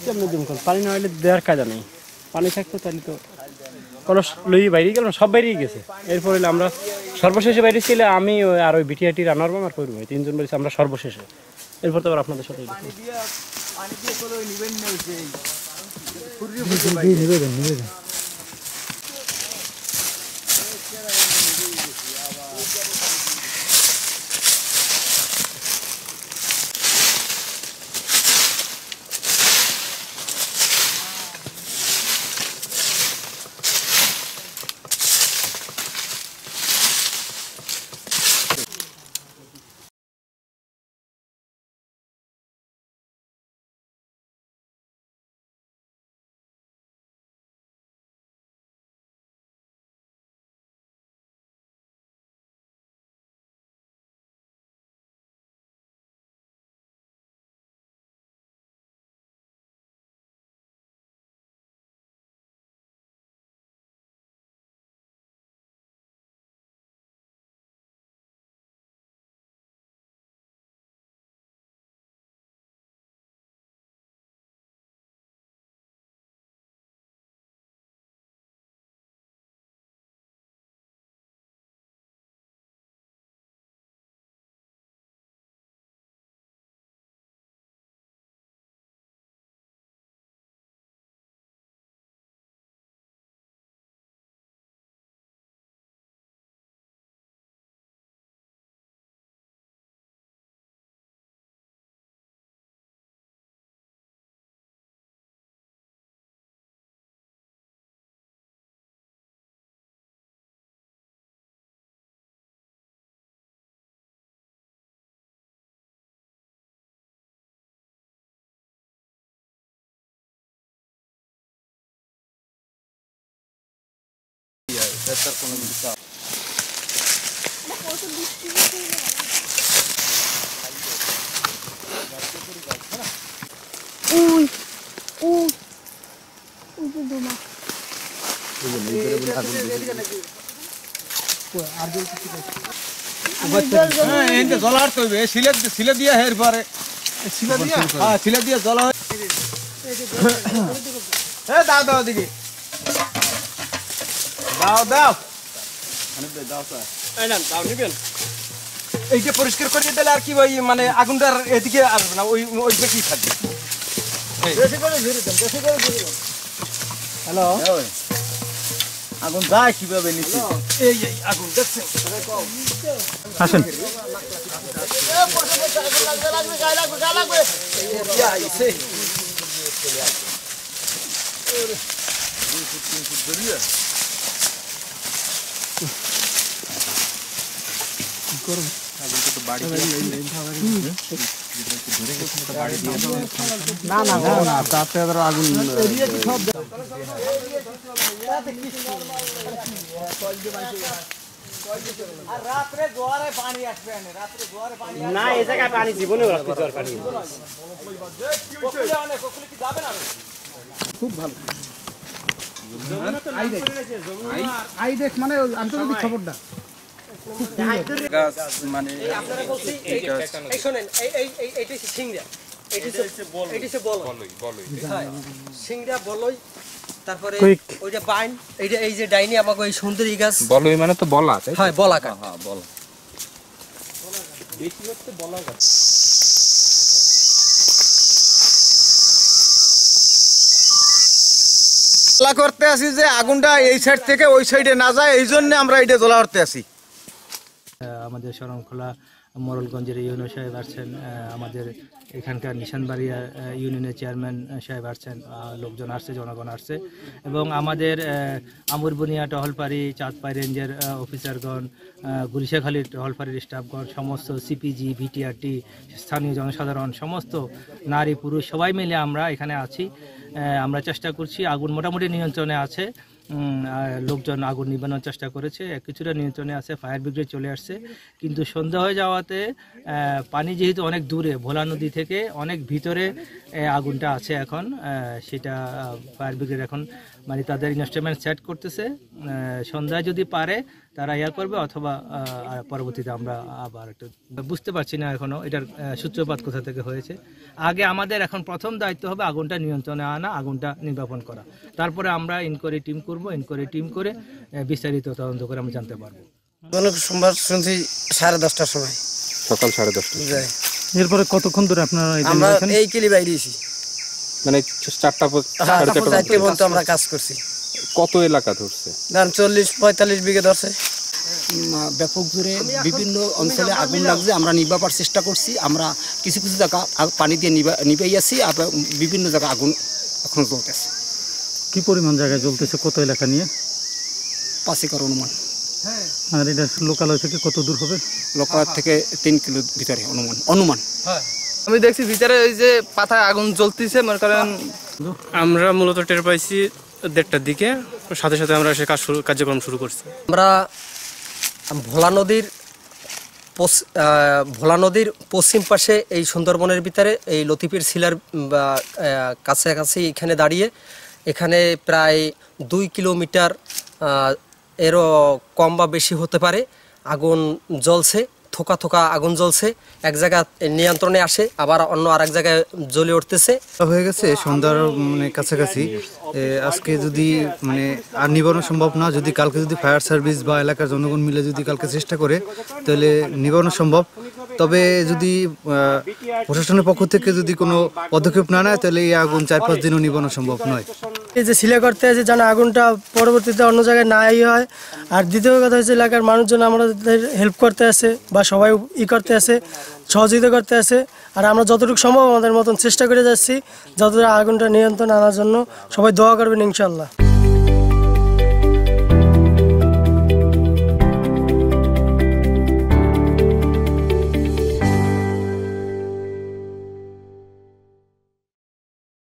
কেমন দমকল পানি না হলে দেওয়ার কাজা নেই, পানি থাকতো তাহলে তো কলস লই বাইরে গেল, সব বাইরেই গেছে। এরপর হলে আমরা সর্বশেষে বাইরে ছিল আমি আর ওই বিটিআটি রান্নার আর করবো তিনজন বেরিয়েছি আমরা সর্বশেষে। এরপর তো আবার আপনাদের সাথে সিলে দিয়ে এরপরে সিলে দিয়ে জল দাও দাও দিকে দাও দাও এইটা পরিষ্কার করে দিলে আর কি ওই মানে আগুনটার এদিকে আসবে না, ওই ওই পেটেই থাকবে। হ্যালো, আগুন যায় কিভাবে নিচে? এই আগুন দেখছেন? আসেন না না না তাতে আগুন না, এই জায়গায় পানি জীবনেও রাখতে জোয়ার পানি খুব ভালো। আই দেখ মানে আন্তর্জাতিক খবরটা মানে তারপরে ওইটা বাইন, এইটা এই যে ডাইনি আমাকে ওই সুন্দরী গাছ বলই মানে তো বলা, হ্যাঁ বলা কাঠ, হ্যাঁ বলা বেশি হচ্ছে বলা গাছ। জ্বালা করতে আসি যে আগুনটা এই সাইড থেকে ওই সাইডে না যায়, এই জন্য আমরা এটা জ্বালা করতে আসি। আমাদের শরণখোলা মোরলগঞ্জের ইউনিয়ন সাহেব আসছেন, আমাদের এখানকার নিশানবাড়িয়া ইউনিয়নের চেয়ারম্যান সাহেব আসছেন, লোকজন আসছে, জনগণ আসছে এবং আমাদের আমুরবুনিয়া টহলপাড়ি চাঁদপাই রেঞ্জের অফিসারগণ, গুলিশাখালী টহলপাড়ির স্টাফগণ, সমস্ত সিপিজি ভিটিআরটি স্থানীয় জনসাধারণ, সমস্ত নারী পুরুষ সবাই মিলে আমরা এখানে আছি। আমরা চেষ্টা করছি, আগুন মোটামুটি নিয়ন্ত্রণে আছে, লোকজন আগুন নিবানোর চেষ্টা করেছে, কিছুটা নিয়ন্ত্রণে আছে, ফায়ার ব্রিগেড চলে আসছে, কিন্তু সন্ধ্যা হয়ে যাওয়াতে পানি যেহেতু অনেক দূরে ভোলা নদী থেকে অনেক ভিতরে আগুনটা আছে এখন। সেটা ফায়ার ব্রিগেড এখন মানে তাদের ইনস্ট্রুমেন্ট সেট করতেছে। সন্ধ্যায় যদি পারে তারা ইয়া করবে, অথবা পরবর্তীতে আমরা আবার একটু বুঝতে পারছি না এখনো এটার সূত্রপাত কোথা থেকে হয়েছে। আগে আমাদের এখন প্রথম দায়িত্ব হবে আগুনটা নিয়ন্ত্রণে আনা, আগুনটা নির্বাপন করা। তারপরে আমরা ইনকোয়ারি টিম করব, ইনকোয়ারি টিম করে বিস্তারিত তদন্ত করে আমরা জানতে পারবো। সোমবার শুনছি 10:30টার সময়, সকাল 10:30। এরপরে কতক্ষণ ধরে আপনারা আমরা এই কিলি বাইরেছি, মানে 4টা 4টা পর্যন্ত আমরা কাজ করছি। কত এলাকা ধরছে? 40-45 বিঘে ধরছে। ব্যাপক জোরে বিভিন্ন অঞ্চলে আগুন লাগছে, আমরা নিভাবার চেষ্টা করছি। আমরা কিছু কিছু জায়গা পানি দিয়ে নিভাইয়াছি, আবার বিভিন্ন জায়গায় আগুন এখন জ্বলতেছে। কি পরিমাণ জায়গায় জ্বলতেছে, কত এলাকা নিয়ে? 5 একর অনুমান। আর এটা লোকালয় থেকে কত দূর হবে? লোকালয় থেকে 3 কিলো ভিতরে অনুমান। আমি দেখছি ভিতরে ওই যে পাতায় আগুন জ্বলতেছে, মনে করেন। আমরা মূলত টের পাইছি 1:30টার দিকে, সাথে সাথে আমরা সে কার্যক্রম শুরু করছি। আমরা ভোলা নদীর পশ্চিম পাশে এই সুন্দরবনের ভিতরে এই লতিফের শিলার কাছাকাছি এখানে দাঁড়িয়ে, এখানে প্রায় 2 কিলোমিটার এরও কম বা বেশি হতে পারে আগুন জ্বলছে, থোকা থোকা আগুন জ্বলছে। এক জায়গা নিয়ন্ত্রণে আসে, আবার অন্য আরেক জায়গায় জ্বলে উঠতেছে। হয়ে গেছে সন্ধ্যার মানে কাছাকাছি। আজকে যদি মানে আর নিবারণ সম্ভব না, যদি কালকে যদি ফায়ার সার্ভিস বা এলাকার জনগণ মিলে যদি কালকে চেষ্টা করে তাহলে নিবারণ সম্ভব। তবে যদি প্রশাসনের পক্ষ থেকে যদি কোনো পদক্ষেপ না নেয় তাহলে এই আগুন 4-5 দিনও নিবারণ সম্ভব নয়। এই যে সিলে করতে আছে যেন আগুনটা পরবর্তীতে অন্য জায়গায় না হয়। আর দ্বিতীয় কথা হচ্ছে এলাকার মানুষজন আমাদের হেল্প করতে আছে বা সবাই করতে আছে, সহযোগিতা করতে আছে। আর আমরা যতটুকু সম্ভব আমাদের মতন চেষ্টা করে যাচ্ছি যতটা আগুনটা নিয়ন্ত্রণ আনার জন্য। সবাই দোয়া করবেন ইনশাল্লাহ।